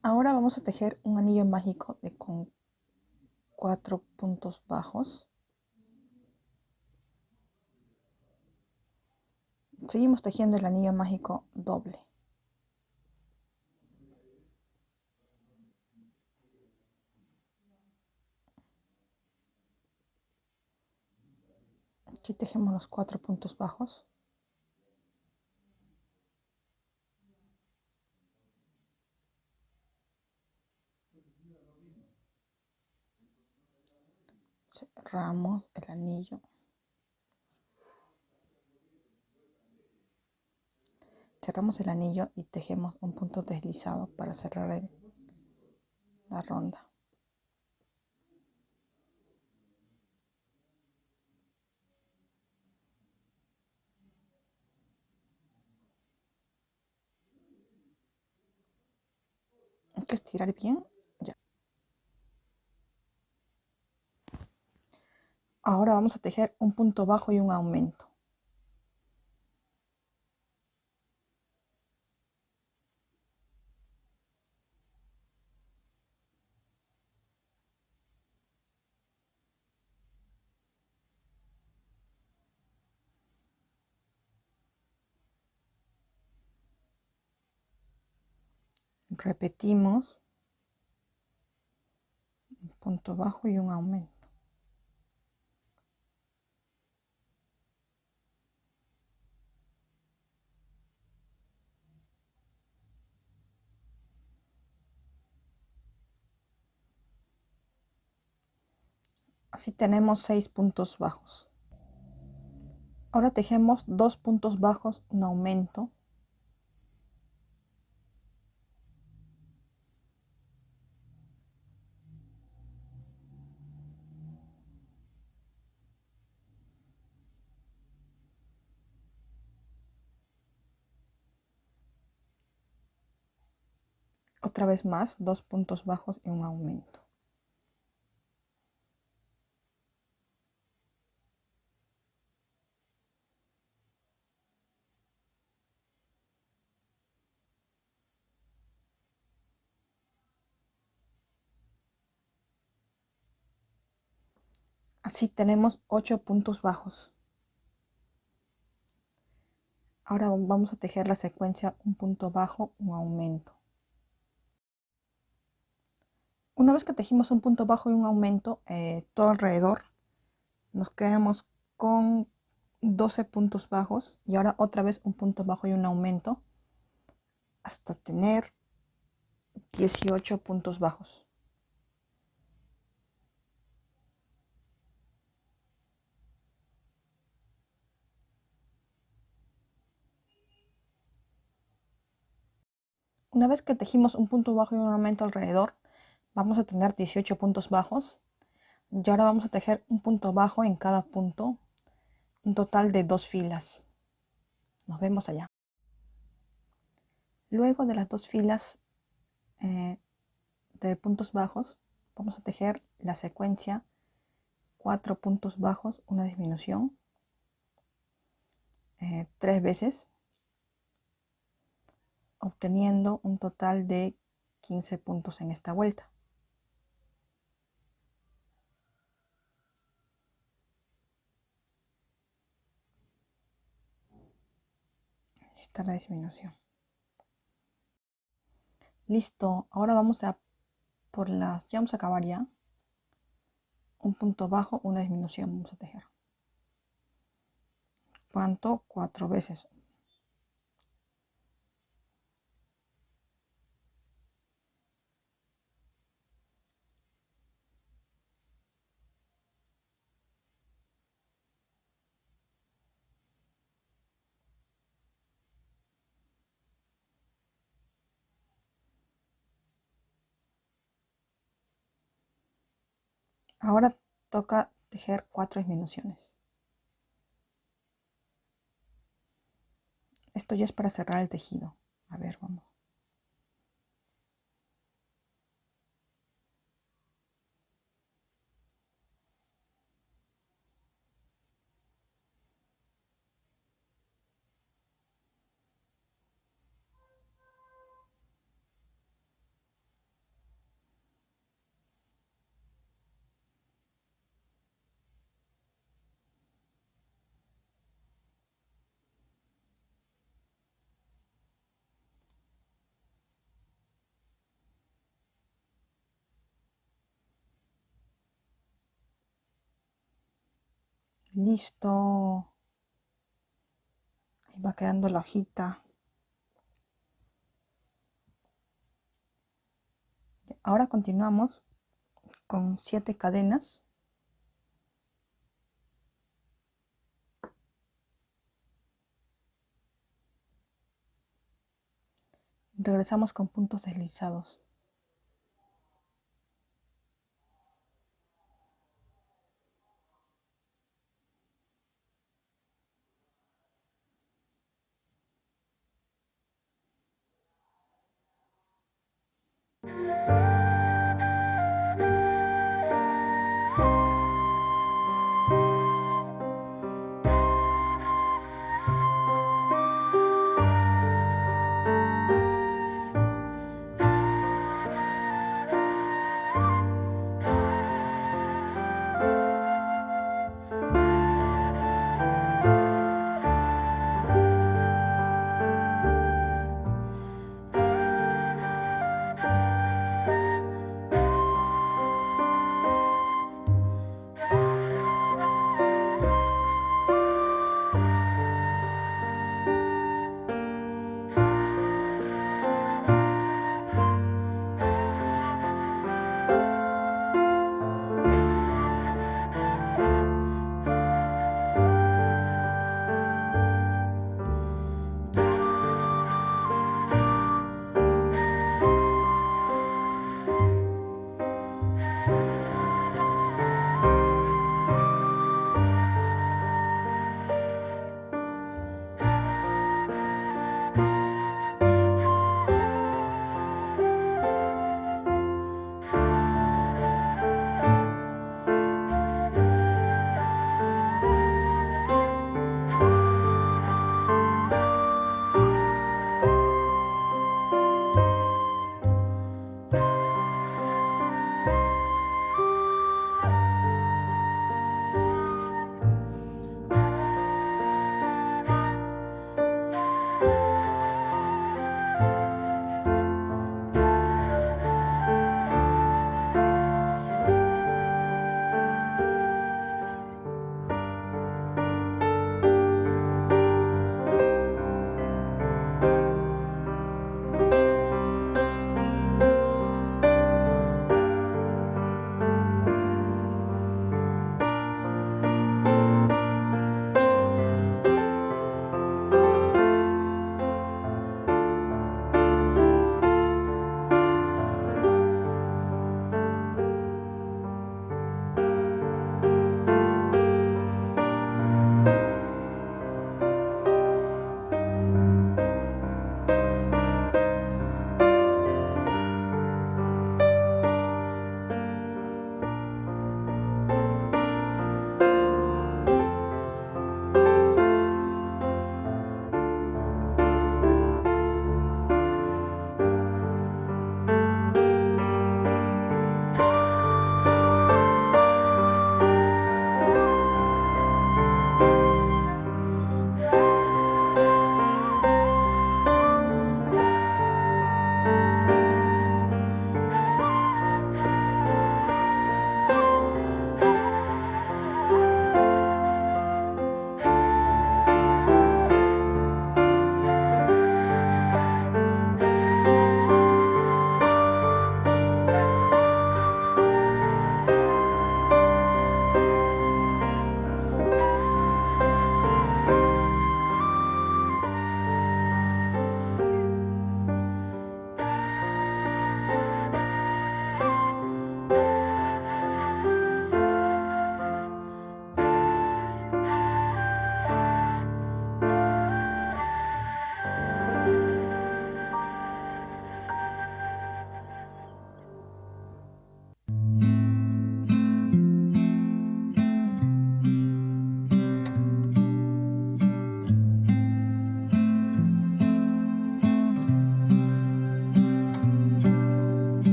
Ahora vamos a tejer un anillo mágico con 4 puntos bajos. Seguimos tejiendo el anillo mágico doble. Aquí tejemos los 4 puntos bajos. Cerramos el anillo. Cerramos el anillo y tejemos un punto deslizado para cerrar la ronda. Hay que estirar bien. Ya. Ahora vamos a tejer un punto bajo y un aumento. Repetimos un punto bajo y un aumento. Así tenemos 6 puntos bajos. Ahora tejemos 2 puntos bajos, un aumento. Otra vez más, 2 puntos bajos y un aumento. Así tenemos 8 puntos bajos. Ahora vamos a tejer la secuencia un punto bajo, un aumento. Una vez que tejimos un punto bajo y un aumento, todo alrededor, nos quedamos con 12 puntos bajos y ahora otra vez un punto bajo y un aumento hasta tener 18 puntos bajos. Una vez que tejimos un punto bajo y un aumento alrededor, vamos a tener 18 puntos bajos y ahora vamos a tejer un punto bajo en cada punto, un total de 2 filas. Nos vemos allá. Luego de las 2 filas de puntos bajos, vamos a tejer la secuencia 4 puntos bajos, una disminución, 3 veces, obteniendo un total de 15 puntos en esta vuelta. Esta es la disminución. Listo, ahora vamos a por las, ya vamos a acabar ya. Un punto bajo, una disminución vamos a tejer. ¿Cuánto? 4 veces. Ahora toca tejer 4 disminuciones. Esto ya es para cerrar el tejido. A ver, vamos. Listo. Ahí va quedando la hojita. Ahora continuamos con 7 cadenas. Regresamos con puntos deslizados.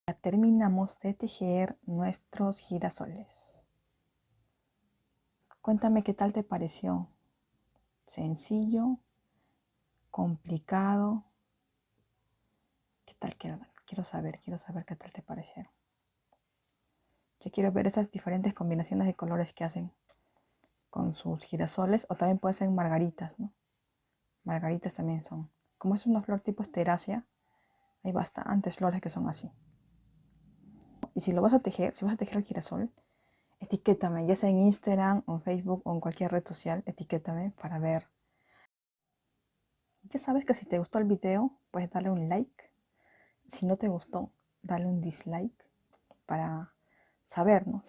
Ya terminamos de tejer nuestros girasoles. Cuéntame qué tal te pareció. ¿Sencillo? ¿Complicado? ¿Qué tal? Quiero saber qué tal te parecieron. Yo quiero ver esas diferentes combinaciones de colores que hacen con sus girasoles, o también pueden ser margaritas, ¿no? Margaritas también son. Como es una flor tipo esterácea, hay bastantes flores que son así. Y si lo vas a tejer, si vas a tejer el girasol, etiquétame, ya sea en Instagram o en Facebook o en cualquier red social, etiquétame para ver. Ya sabes que si te gustó el video, puedes darle un like. Si no te gustó, dale un dislike para saber, ¿no?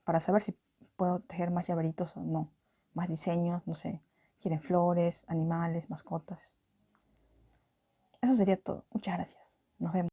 Para saber si puedo tejer más llaveritos o no. Más diseños, no sé. Quieren flores, animales, mascotas. Eso sería todo. Muchas gracias. Nos vemos.